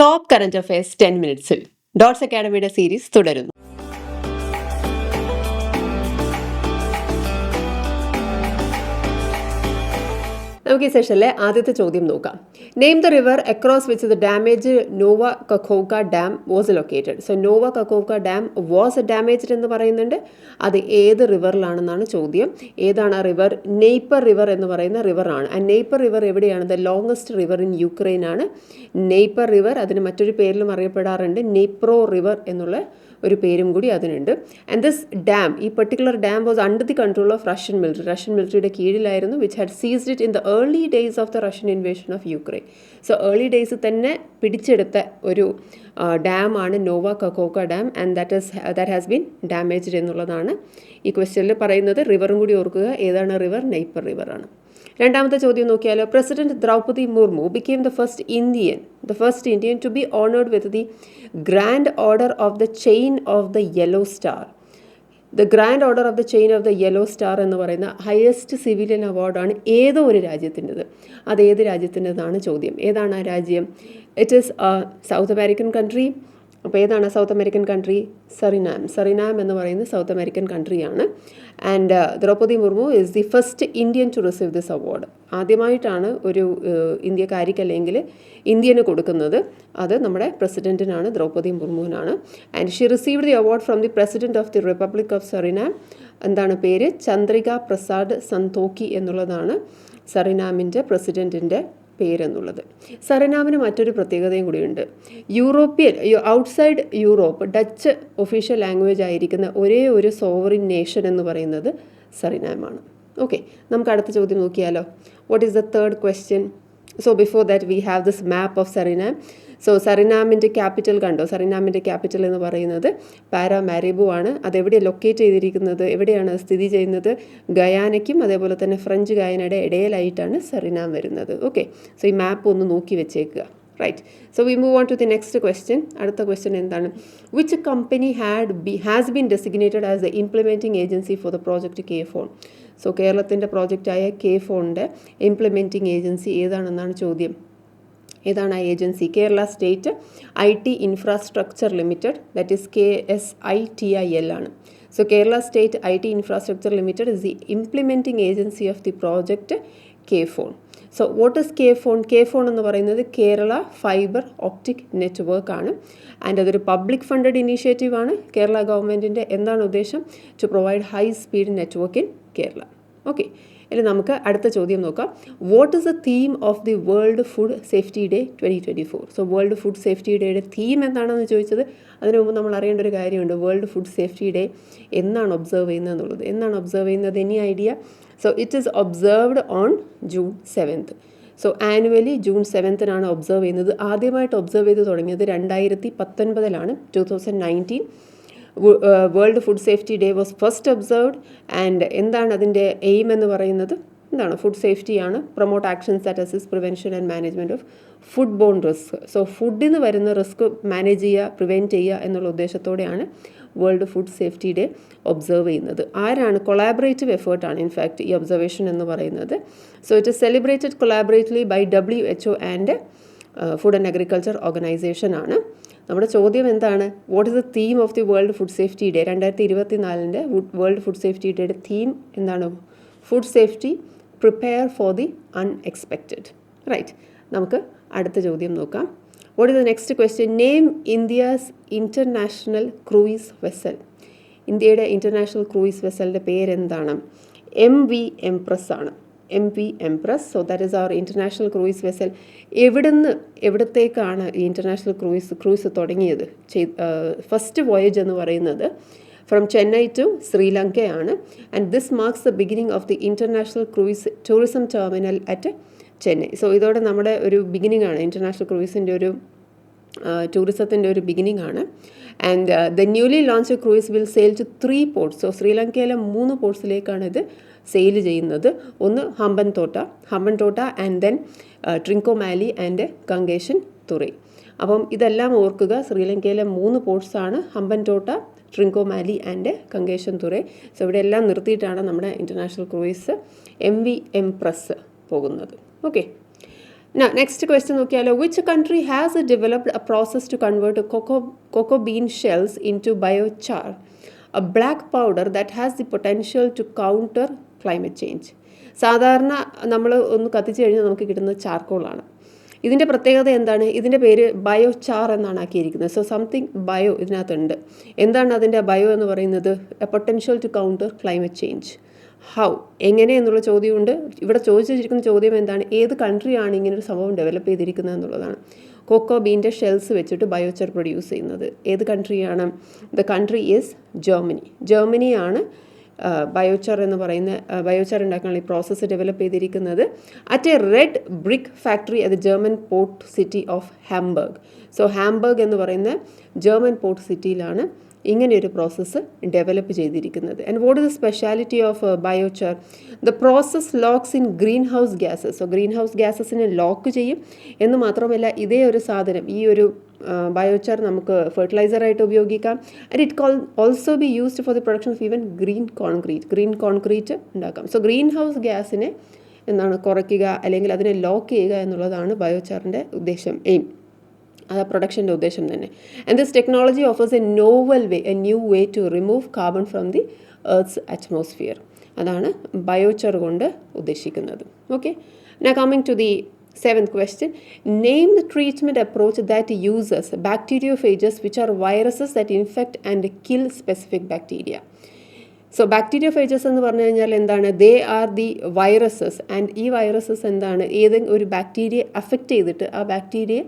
Top current affairs 10 മിനിറ്റ്സിൽ dots അക്കാഡമിയുടെ series തുടരുന്നു. നമുക്ക് ഈ സെഷനിലെ ആദ്യത്തെ ചോദ്യം നോക്കാം. Name the river across which the damage Nova Kakhovka dam was located. So Nova Kakhovka dam was damaged എന്ന് പറയുന്നുണ്ട്. അത് ഏത് റിവറിലാണെന്നാണ് ചോദ്യം. ഏതാണ് ആ റിവർ? നെയ്പർ റിവർ എന്ന് പറയുന്ന റിവറാണ്. ആ നെയ്പർ റിവർ എവിടെയാണ്? The longest river in Ukraine ആണ് നെയ്പർ റിവർ. അതിന് മറ്റൊരു പേരിലും അറിയപ്പെടാറുണ്ട്, നെയ്പ്രോ റിവർ എന്നുള്ള ഒരു പേരും കൂടി അതിനുണ്ട്. ആൻഡ് ദിസ് ഡാം, ഈ particular dam was under the control of Russian മിലിറ്ററിയുടെ കീഴിലായിരുന്നു, which had seized it in the early days of the Russian invasion of Ukraine. So early ഡേയ്സിൽ തന്നെ പിടിച്ചെടുത്ത ഒരു ഡാമാണ് Nova Kakhovka dam. And that has been damaged എന്നുള്ളതാണ് ഈ ക്വസ്റ്റ്യനിൽ പറയുന്നത്. റിവറും കൂടി ഓർക്കുക. ഏതാണ് റിവർ? നെയ്പർ റിവറാണ്. രണ്ടാമത്തെ ചോദ്യം നോക്കിയാലോ. President Droupadi Murmu became the first Indian to be honored with the Grand Order of the Chain of the Yellow Star. The grand order of the chain of the yellow star എന്ന് പറയുന്ന ഹയസ്റ്റ് സിവിലിയൻ അവാർഡാണ് ഏതോ ഒരു രാജ്യത്തിൻ്റെത്. അത് ഏത് രാജ്യത്തിൻ്റെതാണ് ചോദ്യം. ഏതാണ് ആ രാജ്യം? It is South American country. അപ്പോൾ ഏതാണ് സൗത്ത് അമേരിക്കൻ കൺട്രി? സറിനാം എന്ന് പറയുന്ന സൗത്ത് അമേരിക്കൻ കൺട്രിയാണ്. And Droupadi Murmu is the first Indian to receive this award. ആദ്യമായിട്ടാണ് ഒരു ഇന്ത്യക്കാരിക്ക് അല്ലെങ്കിൽ ഇന്ത്യന് കൊടുക്കുന്നത്. അത് നമ്മുടെ പ്രസിഡന്റിനാണ്, ദ്രൗപദി മുർമുവിനാണ്. And she received the award from the president of the republic of Suriname. എന്താണ് പേര്? ചന്ദ്രിക പ്രസാദ് സന്തോക്കി എന്നുള്ളതാണ് സറിനാമിൻ്റെ പ്രസിഡന്റിൻ്റെ പേരെന്നുള്ളത്. സറിനാമിന് മറ്റൊരു പ്രത്യേകതയും കൂടിയുണ്ട്. Outside Europe Dutch official language ആയിരിക്കുന്ന ഒരേ ഒരു സോവറിൻ നേഷൻ എന്ന് പറയുന്നത് സറിനാമാണ്. ഓക്കെ, നമുക്ക് അടുത്ത ചോദ്യം നോക്കിയാലോ. What is the third question? So before that we have this map of Suriname. So സറിനാമിൻ്റെ ക്യാപിറ്റൽ കണ്ടോ? സറിനാമിൻ്റെ ക്യാപിറ്റൽ എന്ന് പറയുന്നത് പാരാമാരിബോ ആണ്. അതെവിടെ ലൊക്കേറ്റ് ചെയ്തിരിക്കുന്നത്? എവിടെയാണ് സ്ഥിതി ചെയ്യുന്നത്? ഗയാനയ്ക്കും അതേപോലെ തന്നെ ഫ്രഞ്ച് ഗയാനയുടെ ഇടയിലായിട്ടാണ് സറിനാം വരുന്നത്. ഓക്കെ, സോ ഈ മാപ്പ് ഒന്ന് നോക്കി വെച്ചേക്കുക. Right, so we move on to the next question. അടുത്ത ക്വസ്റ്റ്യൻ എന്താണ്? Which company has been designated as the implementing agency for the project K FON. So കേരളത്തിൻ്റെ പ്രോജക്റ്റായ കെ ഫോണിൻ്റെ ഇംപ്ലിമെൻറ്റിംഗ് ഏജൻസി ഏതാണെന്നാണ് ചോദ്യം. ഏതാണ് ആ ഏജൻസി? Kerala State IT Infrastructure Limited, that is KSITIL ആണ്. So Kerala State IT Infrastructure Limited is the implementing agency of the project K FON. So what is K phone? K FON എന്ന് പറയുന്നത് Kerala fibre optic network ആണ്. And അതൊരു public funded initiative ആണ് കേരള ഗവൺമെൻറ്റിൻ്റെ. എന്താണ് ഉദ്ദേശം? To provide high speed network in Kerala. Okay, ഇനി നമുക്ക് അടുത്ത ചോദ്യം നോക്കാം. What is the theme of the world food safety day 2024? So World food safety ഡേയുടെ തീം എന്താണെന്ന് ചോദിച്ചത്. അതിനു മുമ്പ് നമ്മൾ അറിയേണ്ട ഒരു കാര്യമുണ്ട്. വേൾഡ് ഫുഡ് സേഫ്റ്റി ഡേ എന്നാണ് ഒബ്സർവ് ചെയ്യുന്നത് എന്നുള്ളത്. എന്നാണ് ഒബ്സർവ് ചെയ്യുന്നത്? Any idea? So it is observed on June 7th. So annually June 7th observe ചെയ്യുന്നത്. ആദ്യമായിട്ട് ഒബ്സർവ് ചെയ്ത് തുടങ്ങിയത് 2019 2019. World food safety day was first observed. And എന്താണ് അതിൻ്റെ എയിം എന്ന് പറയുന്നത്? എന്താണ്? ഫുഡ് സേഫ്റ്റിയാണ്. Promote actions that assist prevention and management of food borne risk. So ഫുഡിൽ നിന്ന് വരുന്ന റിസ്ക് മാനേജ് ചെയ്യുക, പ്രിവെൻറ്റ് ചെയ്യുക എന്നുള്ള ഉദ്ദേശത്തോടെയാണ് world food safety day observe ചെയ്യുന്നത്. ആരാണ്? കൊളാബറേറ്റീവ് എഫേർട്ടാണ് ഇൻഫാക്റ്റ് ഈ ഒബ്സർവേഷൻ എന്ന് പറയുന്നത്. So it is celebrated collaboratively by WHO and food and agriculture organisation ആണ്. നമ്മുടെ ചോദ്യം എന്താണ്? What is the theme of the world food safety day? 2024 world food safety ഡേയുടെ തീം എന്താണ്? Food safety, prepare for the unexpected. Right, നമുക്ക് അടുത്ത ചോദ്യം നോക്കാം. What is the next question? Name India's international cruise vessel. ഇന്ത്യയുടെ international cruise വെസലിൻ്റെ പേരെന്താണ്? MV Empress ആണ്. MV Empress. So that is our international cruise vessel. എവിടത്തേക്കാണ് ഈ ഇൻ്റർനാഷണൽ ക്രൂയിസ് തുടങ്ങിയത്? ഫസ്റ്റ് വോയേജ് എന്ന് പറയുന്നത് ഫ്രം ചെന്നൈ ടു ശ്രീലങ്കയാണ്. And this marks the beginning of the international cruise tourism terminal at Chennai. So ഇതോടെ നമ്മുടെ ഒരു ബിഗിനിങ് ആണ്, ഇൻ്റർനാഷണൽ ക്രൂയിസിൻ്റെ ഒരു ടൂറിസത്തിൻ്റെ ഒരു ബിഗിനിങ് ആണ്. And the newly launch cruise will sail to 3 ports. So ശ്രീലങ്കയിലെ 3 പോർട്ട്സിലേക്കാണ് ഇത് സെയിൽ ചെയ്യുന്നത്. ഒന്ന് Hambantota and then Trincomalee and Kankesanthurai. അപ്പം ഇതെല്ലാം ഓർക്കുക. ശ്രീലങ്കയിലെ 3 പോർട്ട്സാണ് Hambantota, Trincomalee and Kankesanthurai. So ഇവിടെ എല്ലാം നിർത്തിയിട്ടാണ് നമ്മുടെ ഇൻ്റർനാഷണൽ ക്രൂയിസ് MV എംപ്രസ് പോകുന്നത്. ഓക്കെ, Now, next question നോക്കിയാലോ, which country has developed a process to convert cocoa bean shells into biochar, a black powder that has the potential to counter climate change? സാധാരണ നമ്മൾ ഒന്ന് കത്തിച്ച് കഴിഞ്ഞാൽ നമുക്ക് കിട്ടുന്നത് ചാർക്കോളാണ്. ഇതിൻ്റെ പ്രത്യേകത എന്താണ്? ഇതിൻ്റെ പേര് ബയോചാർ എന്നാണ് ആക്കിയിരിക്കുന്നത്. സോ സംതിങ് ബയോ ഇതിനകത്തുണ്ട്. എന്താണ് അതിൻ്റെ ബയോ എന്ന് പറയുന്നത്? A potential to counter climate change. How, എങ്ങനെ എന്നുള്ള ചോദ്യമുണ്ട്. ഇവിടെ ചോദിച്ചിരിക്കുന്ന ചോദ്യം എന്താണ്? ഏത് കൺട്രിയാണ് ഇങ്ങനൊരു സംഭവം ഡെവലപ്പ് ചെയ്തിരിക്കുന്നത് എന്നുള്ളതാണ്. കൊക്കോ ബീൻ്റെ ഷെൽസ് വെച്ചിട്ട് ബയോചാർ പ്രൊഡ്യൂസ് ചെയ്യുന്നത് ഏത് കൺട്രിയാണ്? The country is Germany. ജർമ്മനിയാണ് ബയോചാർ എന്ന് പറയുന്ന ബയോചാർ ഉണ്ടാക്കാനുള്ള ഈ പ്രോസസ്സ് ഡെവലപ്പ് ചെയ്തിരിക്കുന്നത് at a red brick factory at the German port city of Hamburg. So Hamburg എന്ന് പറയുന്ന ജർമ്മൻ പോർട്ട് സിറ്റിയിലാണ് ഇങ്ങനെയൊരു പ്രോസസ്സ് ഡെവലപ്പ് ചെയ്തിരിക്കുന്നത്. And what is the speciality of biochar? The process locks in greenhouse gases. So greenhouse ഗ്യാസസിനെ lock ചെയ്യും എന്ന് മാത്രമല്ല, ഇതേ ഒരു സാധനം, ഈ ഒരു ബയോചാർ നമുക്ക് ഫെർട്ടിലൈസറായിട്ട് ഉപയോഗിക്കാം. And it also be used for the production of even green concrete ഉണ്ടാക്കാം. സോ ഗ്രീൻ ഹൗസ് ഗ്യാസിനെ കുറയ്ക്കുക അല്ലെങ്കിൽ അതിനെ ലോക്ക് ചെയ്യുക എന്നുള്ളതാണ് ബയോചാറിൻ്റെ ഉദ്ദേശം, എയിം. അത് പ്രൊഡക്ഷൻ്റെ ഉദ്ദേശം തന്നെ. And this technology offers a new way to remove carbon from the earth's atmosphere. അതാണ് ബയോചാർ കൊണ്ട് ഉദ്ദേശിക്കുന്നത്. Okay, now coming to the 7th question. Name the treatment approach that uses bacteriophages, which are viruses that infect and kill specific bacteria. So ബാക്ടീരിയോഫേജസ് എന്ന് പറഞ്ഞു കഴിഞ്ഞാൽ എന്താണ്? They are the viruses. And ഈ viruses എന്താണ്? ഏതെങ്കിലും ഒരു ബാക്ടീരിയയെ അഫക്റ്റ് ചെയ്തിട്ട് ആ ബാക്ടീരിയയെ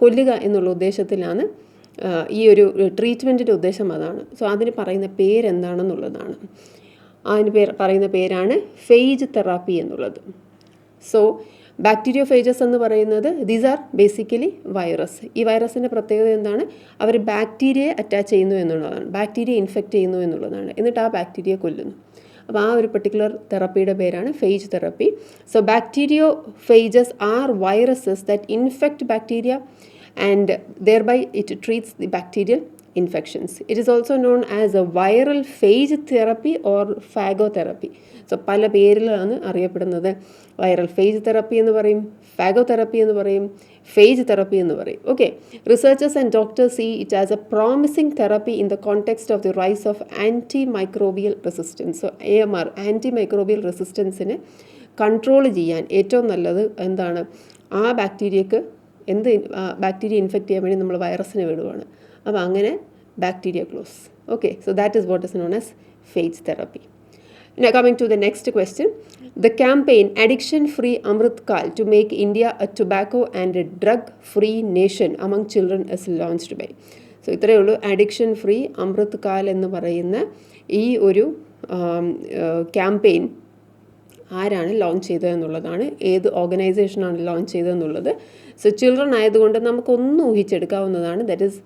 കൊല്ലുക എന്നുള്ള ഉദ്ദേശത്തിലാണ് ഈ ഒരു ട്രീറ്റ്മെൻറ്റിൻ്റെ ഉദ്ദേശം അതാണ്. സോ അതിന് പറയുന്ന പേരെന്താണെന്നുള്ളതാണ്. അതിന് പറയുന്ന പേരാണ് ഫേജ് തെറാപ്പി എന്നുള്ളത്. സോ ബാക്ടീരിയോഫേജസ് എന്ന് പറയുന്നത് ദീസ് ആർ ബേസിക്കലി വൈറസ്. ഈ വൈറസിൻ്റെ പ്രത്യേകത എന്താണ്? അവർ ബാക്ടീരിയയെ അറ്റാച്ച് ചെയ്യുന്നു എന്നുള്ളതാണ്, ബാക്ടീരിയ ഇൻഫെക്റ്റ് ചെയ്യുന്നു എന്നുള്ളതാണ്, എന്നിട്ട് ആ ബാക്ടീരിയയെ കൊല്ലുന്നു. അപ്പോൾ ആ ഒരു പെർട്ടിക്കുലർ തെറാപ്പിയുടെ പേരാണ് phage therapy. So bacteriophages are viruses that infect bacteria and thereby it treats the bacterial infections. It is also known as a viral phage therapy or phagotherapy. So പല പേരിലാണ് അറിയപ്പെടുന്നത്. വൈറൽ ഫേജ് തെറപ്പി എന്ന് പറയും, ഫാഗോതെറപ്പി എന്ന് പറയും, phage therapy എന്ന് പറയും. Okay, researchers and doctors see it as a promising therapy in the context of the rise of antimicrobial resistance. So AMR, antimicrobial റെസിസ്റ്റൻസിനെ കൺട്രോൾ ചെയ്യാൻ ഏറ്റവും നല്ലത് എന്താണ്? ആ ബാക്ടീരിയക്ക് ബാക്ടീരിയ ഇൻഫെക്റ്റ് ചെയ്യാൻ വേണ്ടി നമ്മൾ വൈറസിനെ വിടുവാണ്. അപ്പോൾ അങ്ങനെ bacteria close. Okay, so that is what is known as phage therapy. Now coming to the next question. The campaign Addiction Free Amrit Kal to make India a tobacco and a drug free nation among children is launched by. So ഇത്രയേ ഉള്ളൂ. Addiction free അമൃത് കാൽ എന്ന് പറയുന്ന ഈ ഒരു campaign ആരാണ് launch ചെയ്തതെന്നുള്ളതാണ്, ഏത് ഓർഗനൈസേഷനാണ് ലോഞ്ച് ചെയ്തതെന്നുള്ളത്. സോ ചിൽഡ്രൻ ആയതുകൊണ്ട് നമുക്കൊന്ന് ഊഹിച്ചെടുക്കാവുന്നതാണ്. That is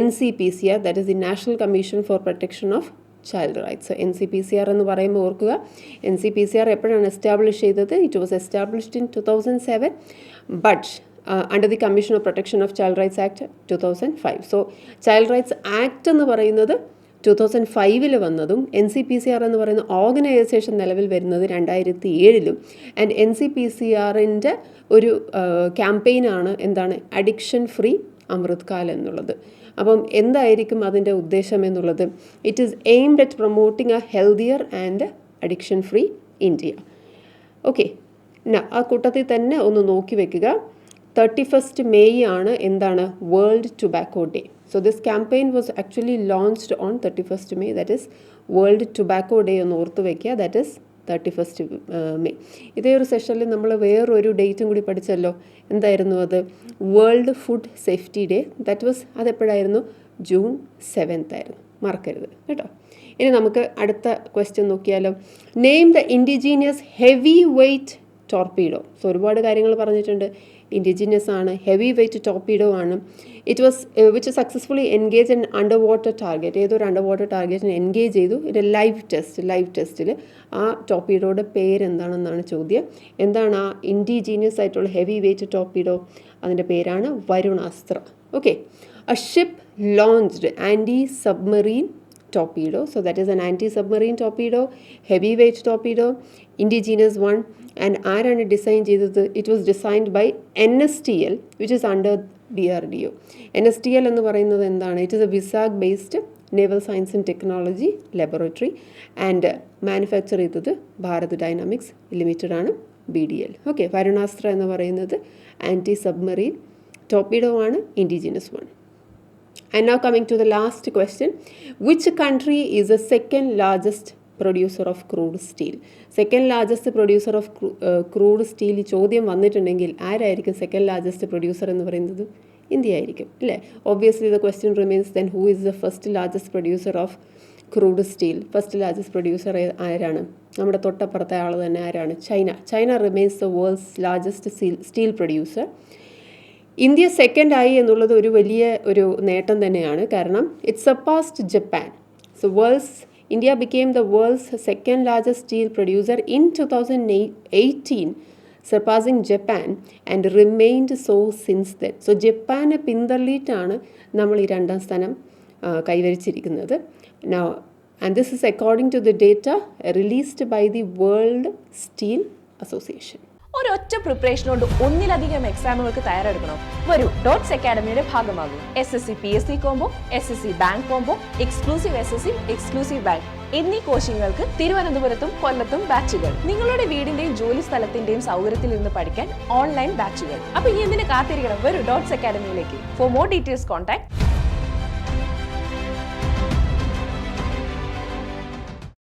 NCPCR, that is the national commission for protection of child rights. NCPCR എന്ന് പറയുമ്പോൾ ഓർക്കുക, NCPCR എപ്പോഴാണ് എസ്റ്റാബ്ലിഷ് ചെയ്തത്? It was established in 2007 but under the commission of protection of child rights act 2005. So child rights act എന്ന് പറയുന്നത് 2005 വന്നതും NCPCR എന്ന് പറയുന്ന ഓർഗനൈസേഷൻ നിലവിൽ വരുന്നത് 2007. ആൻഡ് NCPCRൻ്റെ ഒരു ക്യാമ്പയിനാണ് എന്താണ്? അഡിക്ഷൻ ഫ്രീ അമൃത് കാൽ എന്നുള്ളത്. അപ്പം എന്തായിരിക്കും അതിൻ്റെ ഉദ്ദേശം എന്നുള്ളത്? It is aimed at promoting A healthier and addiction free India. Okay, ആ കൂട്ടത്തിൽ തന്നെ ഒന്ന് നോക്കി വെക്കുക. 31st May ആണ് എന്താണ്? World tobacco day. So this campaign was actually launched on 31st May, that is World Tobacco Day ഒന്ന് ഓർത്ത് വയ്ക്കുക, that is 31st May. ഇതേ ഒരു സെഷനിൽ നമ്മൾ വേറൊരു ഡേറ്റും കൂടി പഠിച്ചല്ലോ. എന്തായിരുന്നു അത്? World food safety day. അതെപ്പോഴായിരുന്നു? June 7th ആയിരുന്നു, മറക്കരുത് കേട്ടോ. ഇനി നമുക്ക് അടുത്ത ക്വസ്റ്റ്യൻ നോക്കിയാലോ. Name the indigenous heavy weight torpedo. So ഒരുപാട് കാര്യങ്ങൾ പറഞ്ഞിട്ടുണ്ട്. ഇൻഡിജിനിയസ് ആണ്, ഹെവി വെയ്റ്റ് ടോർപീഡോ ആണ്. It was which successfully engage in under water target. ഏതൊരു അണ്ടർ വാട്ടർ ടാർഗറ്റിനെ എൻഗേജ് ചെയ്തു. ഇത് ലൈവ് ടെസ്റ്റിൽ ആ ടോർപീഡോയുടെ പേരെന്താണെന്നാണ് ചോദ്യം. എന്താണ് ആ ഇൻഡിജീനിയസ് ആയിട്ടുള്ള ഹെവി വെയ്റ്റ് ടോർപീഡോ? അതിൻ്റെ പേരാണ് Varunastra. Okay, a ship launched anti submarine torpedo. So that is an anti-submarine torpedo, heavyweight torpedo, indigenous one. And ആരാണ് ഡിസൈൻ ചെയ്തത്? It was designed by NSTL, which is under DRDO. NSTL എന്ന് പറയുന്നത് എന്താണ്? It is a Vizag based naval science and technology laboratory and manufacture ചെയ്തത് Bharat Dynamics Limited ആണ്, BDL. Okay, Varunastra എന്ന് പറയുന്നത് anti submarine torpedo ആണ്, indigenous one. And now coming to the last question, which country is the second largest producer of crude steel? Second largest producer of crude steel ചോദ്യം വന്നിട്ടുണ്ടെങ്കിൽ ആരായിരിക്കും second largest producer എന്ന് പറയുന്നത്? India ആയിരിക്കും അല്ലേ? Obviously the question remains then who is the first largest producer of crude steel? First largest producer ആരാണ്? നമ്മുടെ തൊട്ടപ്പുറത്തെ ആൾ തന്നെ ആരാണ്? China. China remains the world's largest steel producer. India second ആയി എന്നുള്ളത് ഒരു വലിയ ഒരു നേട്ടം തന്നെയാണ്, കാരണം it സർപാസ്ഡ് Japan. So India became the world's second largest steel producer in 2018, surpassing Japan and remained so since then. So ജപ്പാനെ പിന്തള്ളിയിട്ടാണ് നമ്മൾ ഈ രണ്ടാം സ്ഥാനം കൈവരിച്ചിരിക്കുന്നത്. Now, and this is according to the data released by the World Steel Association. ഒരൊറ്റ preparation കൊണ്ട് ഒന്നിലധികം എക്സാമുകൾക്ക് തയ്യാറെടുക്കണം. വരൂ, dots അക്കാഡമിയുടെ ഭാഗമാകും. SSC PSC combo, SSC bank combo, exclusive SSC, exclusive bank എന്നീ കോച്ചിങ്ങുകൾക്ക് തിരുവനന്തപുരത്തും കൊല്ലത്തും ബാച്ചുകൾ. നിങ്ങളുടെ വീടിന്റെയും ജോലി സ്ഥലത്തിന്റെയും സൗകര്യത്തിൽ നിന്ന് പഠിക്കാൻ ഓൺലൈൻ ബാച്ചുകൾ. അപ്പൊ ഇനി എന്തിനു കാത്തിരിക്കണം? വരൂ ഡോട്ട്സ് അക്കാഡമിയിലേക്ക്. For more details contact